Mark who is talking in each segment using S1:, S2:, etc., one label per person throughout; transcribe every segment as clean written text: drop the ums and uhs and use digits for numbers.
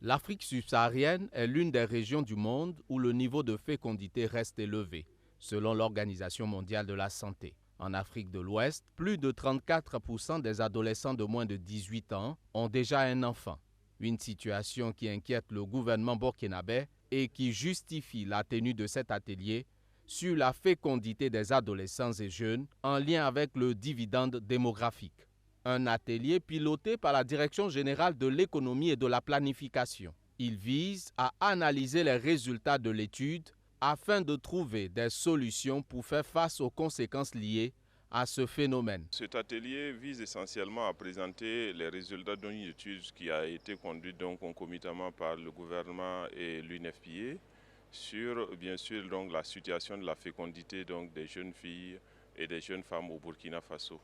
S1: L'Afrique subsaharienne est l'une des régions du monde où le niveau de fécondité reste élevé, selon l'Organisation mondiale de la santé. En Afrique de l'Ouest, plus de 34% des adolescents de moins de 18 ans ont déjà un enfant. Une situation qui inquiète le gouvernement burkinabé et qui justifie la tenue de cet atelier sur la fécondité des adolescents et jeunes en lien avec le dividende démographique. Un atelier piloté par la Direction générale de l'économie et de la planification. Il vise à analyser les résultats de l'étude afin de trouver des solutions pour faire face aux conséquences liées à ce phénomène.
S2: Cet atelier vise essentiellement à présenter les résultats d'une étude qui a été conduite concomitamment par le gouvernement et l'UNFPA sur bien sûr la situation de la fécondité des jeunes filles et des jeunes femmes au Burkina Faso.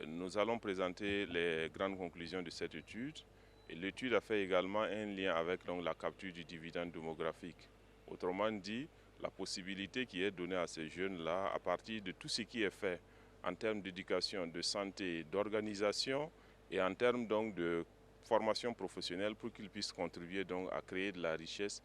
S2: Nous allons présenter les grandes conclusions de cette étude. Et l'étude a fait également un lien avec la capture du dividende démographique. Autrement dit, la possibilité qui est donnée à ces jeunes-là à partir de tout ce qui est fait en termes d'éducation, de santé, d'organisation et en termes de formation professionnelle pour qu'ils puissent contribuer à créer de la richesse,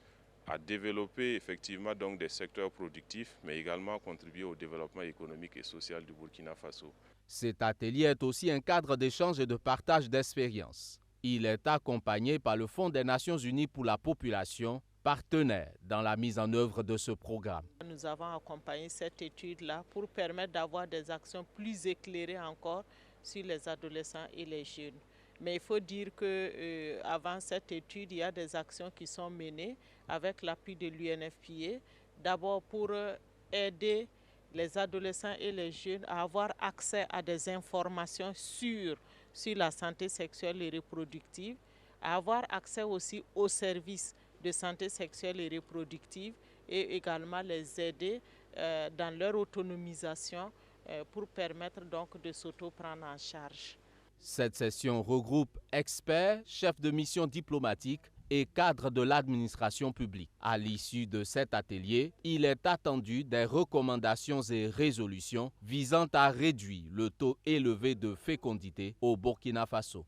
S2: à développer effectivement des secteurs productifs, mais également contribuer au développement économique et social du Burkina Faso.
S1: Cet atelier est aussi un cadre d'échange et de partage d'expériences. Il est accompagné par le Fonds des Nations Unies pour la population, partenaire dans la mise en œuvre de ce programme.
S3: Nous avons accompagné cette étude-là pour permettre d'avoir des actions plus éclairées encore sur les adolescents et les jeunes. Mais il faut dire qu'avant cette étude, il y a des actions qui sont menées avec l'appui de l'UNFPA. D'abord pour aider les adolescents et les jeunes à avoir accès à des informations sur la santé sexuelle et reproductive, à avoir accès aussi aux services de santé sexuelle et reproductive et également les aider dans leur autonomisation pour permettre de s'auto-prendre en charge.
S1: Cette session regroupe experts, chefs de mission diplomatiques et cadres de l'administration publique. À l'issue de cet atelier, il est attendu des recommandations et résolutions visant à réduire le taux élevé de fécondité au Burkina Faso.